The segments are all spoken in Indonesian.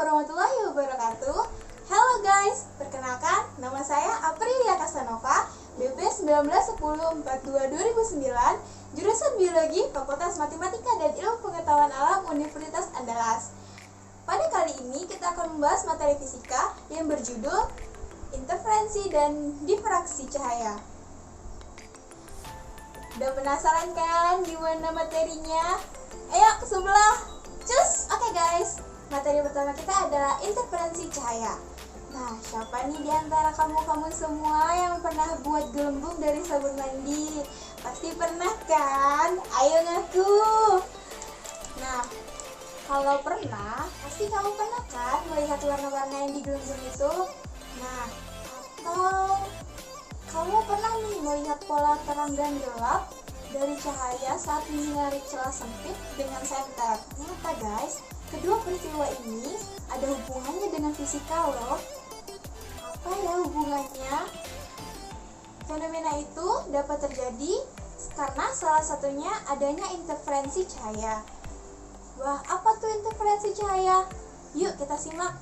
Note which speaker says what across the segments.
Speaker 1: warahmatullahi wabarakatuh. Halo guys, perkenalkan nama saya Aprilia Casanova, BP 191042-2009, jurusan Biologi, Fakultas Matematika dan Ilmu Pengetahuan Alam Universitas Andalas. Pada kali ini kita akan membahas materi fisika yang berjudul interferensi dan difraksi cahaya. Udah penasaran kan gimana materinya? Ayo ke sebelah. Cus. Oke guys, materi pertama kita adalah interferensi cahaya. Nah, siapa nih di antara kamu semua yang pernah buat gelembung dari sabun mandi? Pasti pernah kan? Ayo ngaku. Nah, kalau pernah, pasti kamu pernah kan melihat warna-warna yang di gelembung itu? Nah, atau kamu pernah nih melihat pola terang dan gelap dari cahaya saat menyinari celah sempit dengan senter? Ternyata guys, kedua peristiwa ini ada hubungannya dengan fisika loh. Apa ya hubungannya? Fenomena itu dapat terjadi karena salah satunya adanya interferensi cahaya. Wah, apa tuh interferensi cahaya? Yuk kita simak.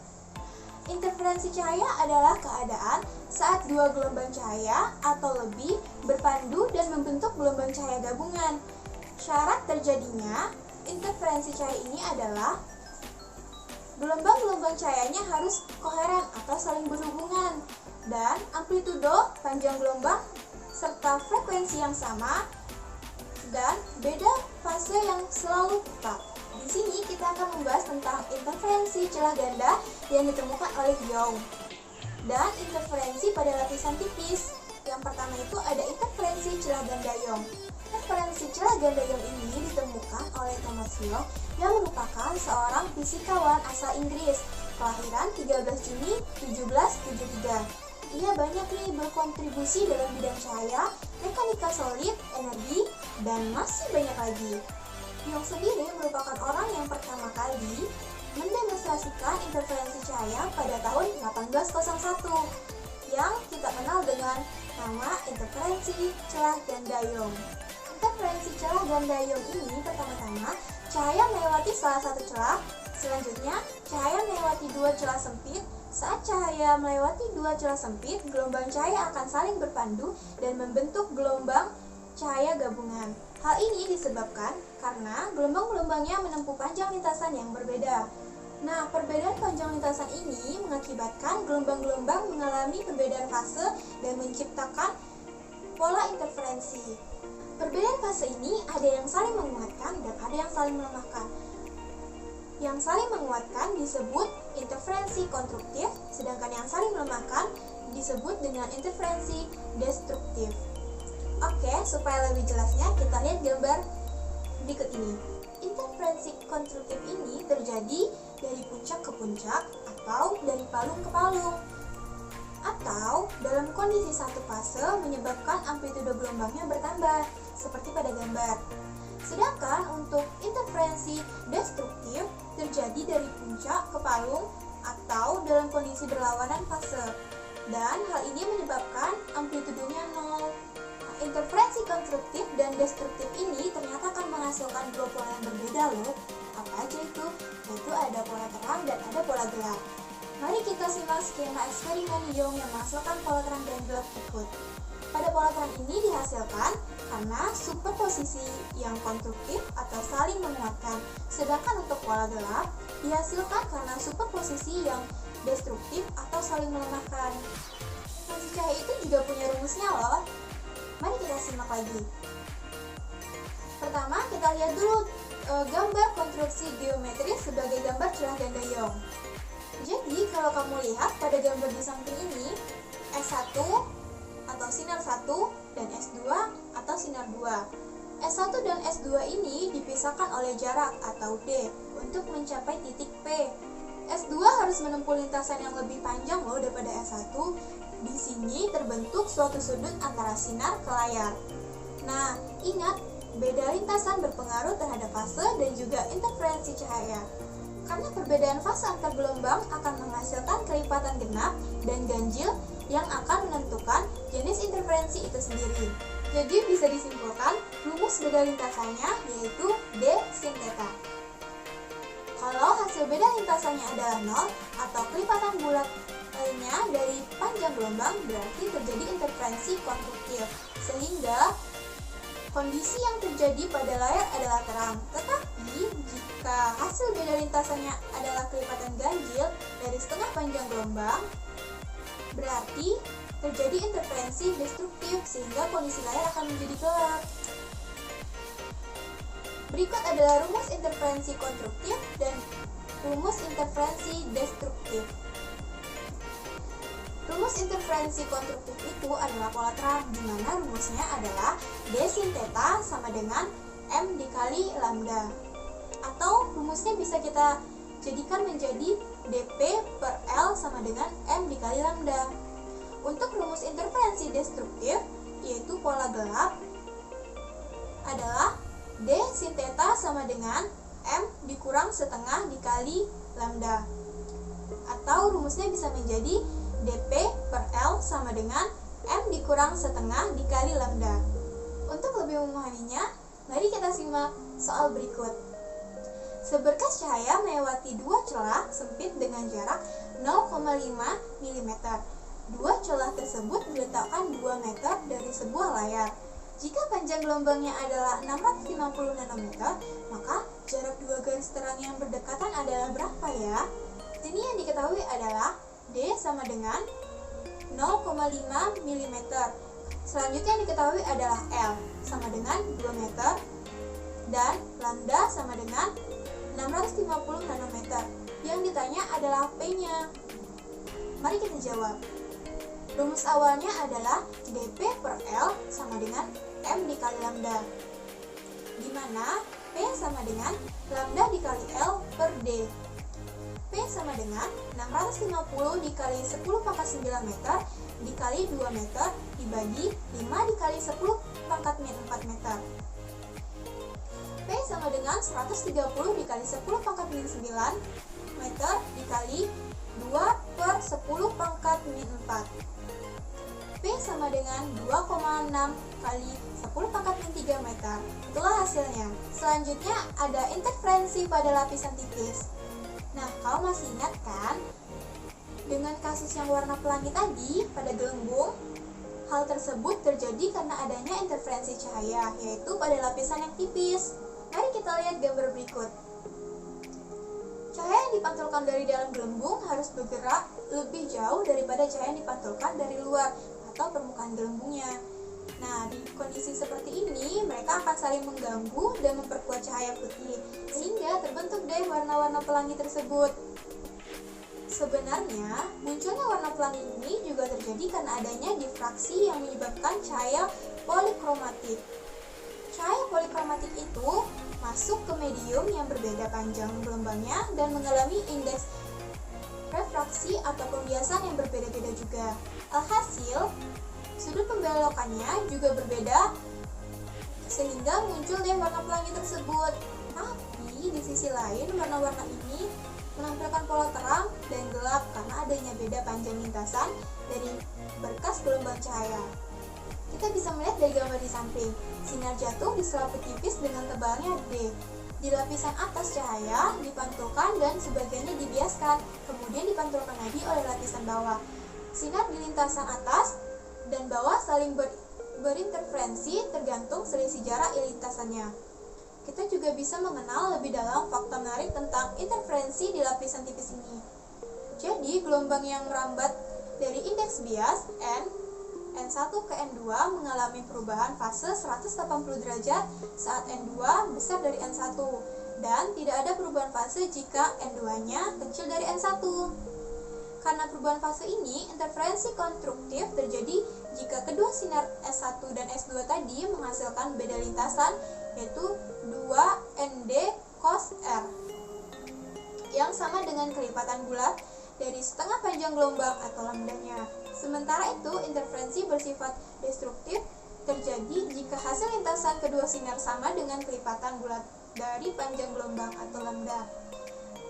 Speaker 1: Interferensi cahaya adalah keadaan saat dua gelombang cahaya atau lebih berpandu dan membentuk gelombang cahaya gabungan. Syarat terjadinya interferensi cahaya ini adalah gelombang-gelombang cahayanya harus koheren atau saling berhubungan, dan amplitudo, panjang gelombang, serta frekuensi yang sama, dan beda fase yang selalu tetap. Di sini kita akan membahas tentang interferensi celah ganda yang ditemukan oleh Young dan interferensi pada lapisan tipis. Yang pertama itu ada interferensi celah ganda Young. Interferensi celah ganda Young ini ditemukan oleh Thomas Young yang merupakan seorang fisikawan asal Inggris, kelahiran 13 Juni 1773. Ia banyak nih berkontribusi dalam bidang cahaya, mekanika solid, energi, dan masih banyak lagi. Young sendiri merupakan orang yang pertama kali mendemonstrasikan interferensi cahaya pada tahun 1801 yang kita kenal dengan nama interferensi celah ganda Young. Interferensi celah ganda Young ini pertama-tama cahaya melewati salah satu celah, selanjutnya cahaya melewati dua celah sempit. Saat cahaya melewati dua celah sempit, gelombang cahaya akan saling berpandu dan membentuk gelombang cahaya gabungan. Hal ini disebabkan karena gelombang-gelombangnya menempuh panjang lintasan yang berbeda. Nah, perbedaan panjang lintasan ini mengakibatkan gelombang-gelombang mengalami perbedaan fase dan menciptakan pola interferensi. Perbedaan fase ini ada yang saling menguatkan dan ada yang saling melemahkan. Yang saling menguatkan disebut interferensi konstruktif, sedangkan yang saling melemahkan disebut dengan interferensi destruktif. Oke, supaya lebih jelasnya kita lihat gambar berikut ini. Interferensi konstruktif ini terjadi dari puncak ke puncak atau dari palung ke palung, atau dalam kondisi satu fase menyebabkan amplitudo gelombangnya bertambah seperti pada gambar. Sedangkan untuk interferensi destruktif terjadi dari puncak ke palung atau dalam kondisi berlawanan fase, dan hal ini menyebabkan amplitudonya nol. Interferensi konstruktif dan destruktif ini ternyata akan menghasilkan dua pola yang berbeda loh. Apa aja itu? Yaitu ada pola terang dan ada pola gelap. Mari kita simak skema eksperimen Young yang menghasilkan pola terang dan gelap berikut. Pada pola terang ini dihasilkan karena superposisi yang konstruktif atau saling menguatkan. Sedangkan untuk pola gelap dihasilkan karena superposisi yang destruktif atau saling melemahkan. Fungsi cahaya itu juga punya rumusnya loh. Mari kita simak lagi. Pertama, kita lihat dulu gambar konstruksi geometris sebagai gambar celah ganda Young. Jadi, kalau kamu lihat pada gambar di samping ini, S1 atau sinar 1 dan S2 atau sinar 2. S1 dan S2 ini dipisahkan oleh jarak atau D untuk mencapai titik P. S2 harus menempuh lintasan yang lebih panjang loh daripada S1. Di sini terbentuk suatu sudut antara sinar ke layar. Nah, ingat, beda lintasan berpengaruh terhadap fase dan juga interferensi cahaya. Karena perbedaan fase antar gelombang akan menghasilkan kelipatan genap dan ganjil yang akan menentukan jenis interferensi itu sendiri. Jadi bisa disimpulkan rumus beda lintasannya yaitu D sin theta. Kalau hasil beda lintasan lintasannya adalah 0 atau kelipatan bulat lainnya dari panjang gelombang, berarti terjadi interferensi konstruktif, sehingga kondisi yang terjadi pada layar adalah terang. Tetapi jika hasil beda lintasannya adalah kelipatan ganjil dari setengah panjang gelombang, berarti terjadi interferensi destruktif sehingga kondisi layar akan menjadi gelap. Berikut adalah rumus interferensi konstruktif dan rumus interferensi destruktif. Rumus interferensi konstruktif itu adalah pola terang, di mana rumusnya adalah D sin theta sama dengan M dikali lambda. Atau rumusnya bisa kita jadikan menjadi dP per L sama dengan M dikali lambda. Untuk rumus interferensi destruktif, yaitu pola gelap, adalah D sin theta sama dengan M dikurang setengah dikali lambda. Atau rumusnya bisa menjadi dP per L sama dengan M dikurang setengah dikali lambda. Untuk lebih memahaminya, mari kita simak soal berikut. Seberkas cahaya melewati dua celah sempit dengan jarak 0,5 mm. Dua celah tersebut diletakkan 2 meter dari sebuah layar. Jika panjang gelombangnya adalah 650 nanometer, maka jarak dua garis terang yang berdekatan adalah berapa ya? Ini yang diketahui adalah D sama dengan 0,5 mm. Selanjutnya yang diketahui adalah L sama dengan 2 meter dan lambda sama dengan 650 nanometer. Yang ditanya adalah P-nya. Mari kita jawab. Rumus awalnya adalah dP per L sama dengan M dikali lambda, di mana P sama dengan lambda dikali L per D. P sama dengan 650 dikali 10 pangkat 9 meter dikali 2 meter dibagi 5 dikali 10 pangkat min 4 meter. P sama dengan 130 dikali 10 pangkat min 9 meter dikali 2 per 10 pangkat min 4. P sama dengan 2,6 kali 10 pangkat min 3 meter. Itulah hasilnya. Selanjutnya ada interferensi pada lapisan tipis. Nah, kalau masih ingat kan, dengan kasus yang warna pelangi tadi pada gelembung, hal tersebut terjadi karena adanya interferensi cahaya, yaitu pada lapisan yang tipis. Mari kita lihat gambar berikut. Cahaya yang dipantulkan dari dalam gelembung harus bergerak lebih jauh daripada cahaya yang dipantulkan dari luar atau permukaan gelembungnya. Nah, di kondisi seperti ini, mereka akan saling mengganggu dan memperkuat cahaya putih, sehingga terbentuk deh warna-warna pelangi tersebut. Sebenarnya, munculnya warna pelangi ini juga terjadi karena adanya difraksi yang menyebabkan cahaya polikromatik. Cahaya polikromatik itu masuk ke medium yang berbeda panjang gelombangnya dan mengalami indeks refraksi atau pembiasan yang berbeda-beda juga. Alhasil, sudut pembelokannya juga berbeda sehingga muncul deh warna pelangi tersebut. Tapi di sisi lain, warna-warna ini menampilkan pola terang dan gelap karena adanya beda panjang lintasan dari berkas gelombang cahaya. Kita bisa melihat dari gambar di samping, sinar jatuh di selaput tipis dengan tebalnya D. Di lapisan atas cahaya dipantulkan dan sebagiannya dibiaskan, kemudian dipantulkan lagi oleh lapisan bawah. Sinar di lintasan atas dan bawah saling berinterferensi tergantung selisih jarak lintasannya. Kita juga bisa mengenal lebih dalam fakta menarik tentang interferensi di lapisan tipis ini. Jadi, gelombang yang merambat dari indeks bias N1 ke N2 mengalami perubahan fase 180 derajat saat N2 besar dari N1 dan tidak ada perubahan fase jika N2-nya kecil dari N1. Karena perubahan fase ini, interferensi konstruktif terjadi jika kedua sinar S1 dan S2 tadi menghasilkan beda lintasan, yaitu 2ND cos R, yang sama dengan kelipatan bulat dari setengah panjang gelombang atau lambdanya. Sementara itu, interferensi bersifat destruktif terjadi jika hasil lintasan kedua sinar sama dengan kelipatan bulat dari panjang gelombang atau lambda.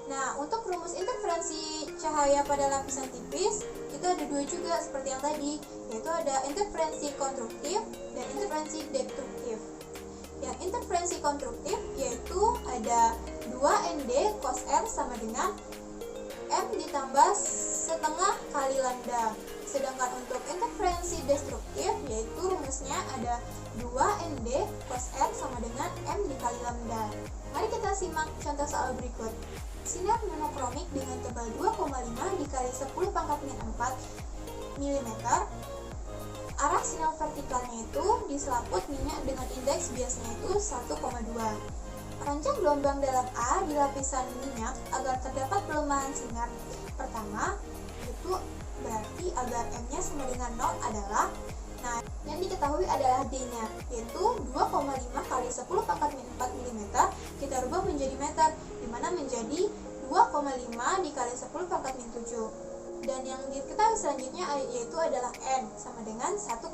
Speaker 1: Nah, untuk rumus interferensi cahaya pada lapisan tipis, itu ada dua juga seperti yang tadi, yaitu ada interferensi konstruktif dan interferensi destruktif. Yang interferensi konstruktif yaitu ada 2ND cos R sama dengan M ditambah setengah kali lambda. Sedangkan untuk interferensi destruktif, yaitu rumusnya ada 2ND cos R sama dengan M dikali lambda. Mari kita simak contoh soal berikut. Sinar monokromik dengan tebal 2,5 dikali 10 pangkat min 4 mm. Arah sinar vertikalnya itu di selaput minyak dengan indeks biasnya itu 1,2. Rancang gelombang dalam A di lapisan minyak agar terdapat pelemahan sinar. Pertama, itu berarti agar M-nya sama dengan 0 adalah, nah, yang diketahui adalah D-nya, yaitu 2,5 kali 10 pangkat min 4 mm, kita rubah menjadi meter, dimana menjadi 2,5 dikali 10 pangkat min 7. Dan yang diketahui selanjutnya yaitu adalah N sama dengan 1,2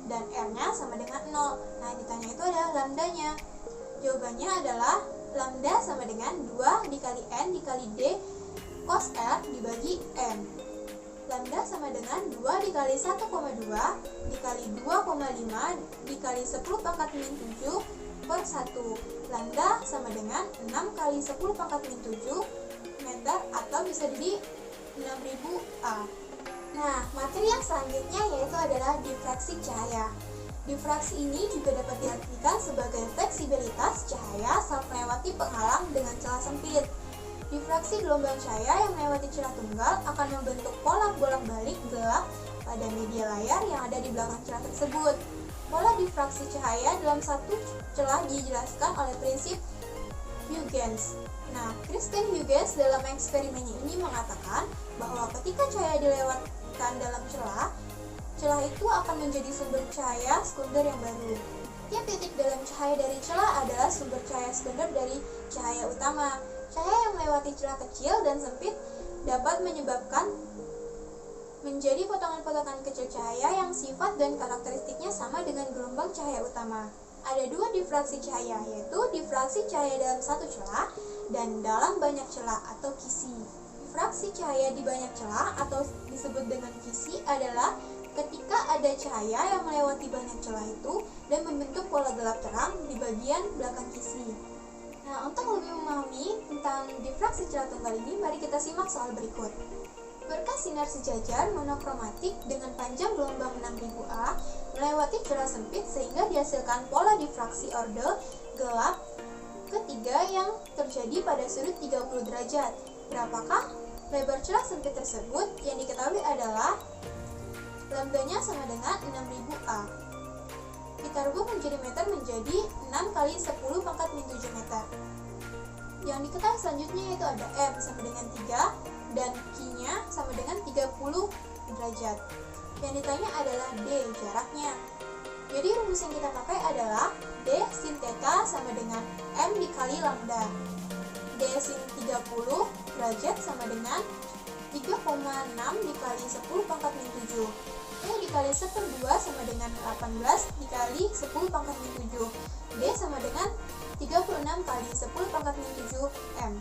Speaker 1: dan R-nya sama dengan 0. Nah, yang ditanya itu adalah lambdanya. Jawabannya adalah lambda sama dengan 2 dikali N dikali D cos R dibagi M. Lambda sama dengan 2 dikali 1,2 dikali 2,5 dikali 10 pangkat min 7 per 1. Lambda sama dengan 6 kali 10 pangkat min 7 meter atau bisa jadi 6000 A. Nah, materi yang selanjutnya yaitu adalah difraksi cahaya. Difraksi ini juga dapat diartikan sebagai fleksibilitas cahaya saat melewati penghalang dengan celah sempit. Difraksi gelombang cahaya yang melewati celah tunggal akan membentuk pola bolak-balik gelap pada media layar yang ada di belakang celah tersebut. Pola difraksi cahaya dalam satu celah dijelaskan oleh prinsip Huygens. Nah, Christian Huygens dalam eksperimennya ini mengatakan bahwa ketika cahaya dilewatkan dalam celah itu akan menjadi sumber cahaya sekunder yang baru. Tiap titik dalam cahaya dari celah adalah sumber cahaya sekunder dari cahaya utama. Cahaya yang melewati celah kecil dan sempit dapat menyebabkan menjadi potongan-potongan kecil cahaya yang sifat dan karakteristiknya sama dengan gelombang cahaya utama. Ada dua difraksi cahaya, yaitu difraksi cahaya dalam satu celah dan dalam banyak celah atau kisi. Difraksi cahaya di banyak celah atau disebut dengan kisi adalah ketika ada cahaya yang melewati banyak celah itu dan membentuk pola gelap terang di bagian belakang kisi. Nah, untuk lebih memahami tentang difraksi celah tunggal ini, mari kita simak soal berikut. Berkas sinar sejajar monokromatik dengan panjang gelombang 6000 A melewati celah sempit sehingga dihasilkan pola difraksi orde gelap ketiga yang terjadi pada sudut 30 derajat. Berapakah lebar celah sempit tersebut? Yang diketahui adalah lambdanya sama dengan 6000 A. Kita rubah menjadi meter menjadi 6 kali 10 pangkat min 7 meter. Yang diketahui selanjutnya yaitu ada M sama dengan 3 dan Q-nya sama dengan 30 derajat. Yang ditanya adalah D, jaraknya. Jadi rumus yang kita pakai adalah D sin theta sama dengan M dikali lambda. D sin 30 derajat sama dengan 3,6 dikali 10 pangkat min 7. D dikali 1/2 sama dengan 18 dikali 10 pangkat min 7. D sama dengan 36 kali 10 pangkat min 7 M.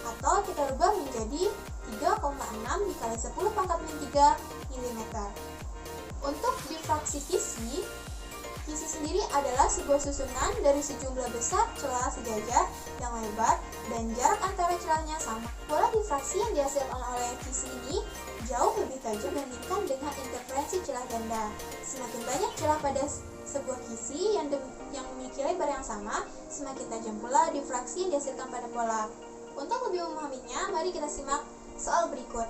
Speaker 1: Atau kita rubah menjadi 3,6 dikali 10 pangkat min 3 mm. Untuk difraksi kisi sendiri adalah sebuah susunan dari sejumlah besar celah sejajar yang lebar dan jarak antara celahnya sama. Pola difraksi yang dihasilkan oleh kisi ini jauh lebih tajam dibandingkan dengan interferensi celah ganda. Semakin banyak celah pada sebuah kisi yang memiliki lebar yang sama, semakin tajam pula difraksi yang dihasilkan pada pola. Untuk lebih memahaminya, mari kita simak soal berikut.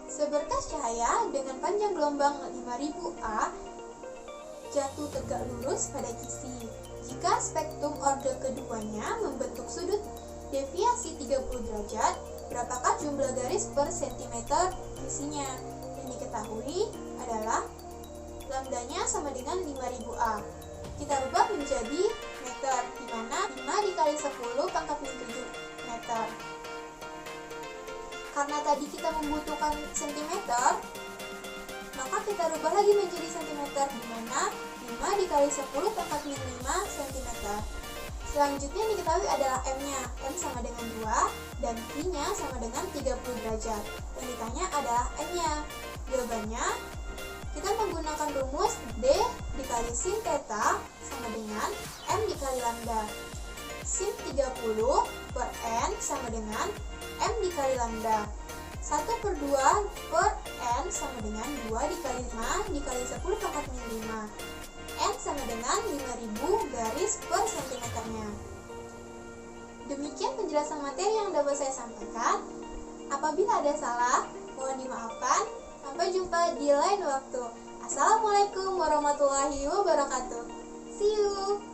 Speaker 1: Seberkas cahaya dengan panjang gelombang 5000 A jatuh tegak lurus pada kisi. Jika spektrum orde keduanya membentuk sudut deviasi 30 derajat, berapakah jumlah garis per cm kisinya? Yang diketahui adalah lambdanya sama dengan 5000 A. Kita rubah menjadi meter, di mana 5 dikali 10 pangkat min 7 meter. Karena tadi kita membutuhkan cm, maka kita rubah lagi menjadi cm, di mana 5 dikali 10 pangkat min 5 cm. Selanjutnya diketahui adalah M-nya. M sama dengan 2 dan Q-nya sama dengan 30 derajat. Yang ditanya adalah N-nya. Jawabannya, kita menggunakan rumus D dikali sin theta sama dengan M dikali lambda. Sin 30 per N sama dengan M dikali dikali lambda. 1/2 per N sama dengan 2 dikali 5 dikali 10 pangkat min 5. N sama dengan 5000 garis per sentimeternya. Demikian penjelasan materi yang dapat saya sampaikan. Apabila ada salah, mohon dimaafkan. Sampai jumpa di lain waktu. Assalamualaikum warahmatullahi wabarakatuh. See you.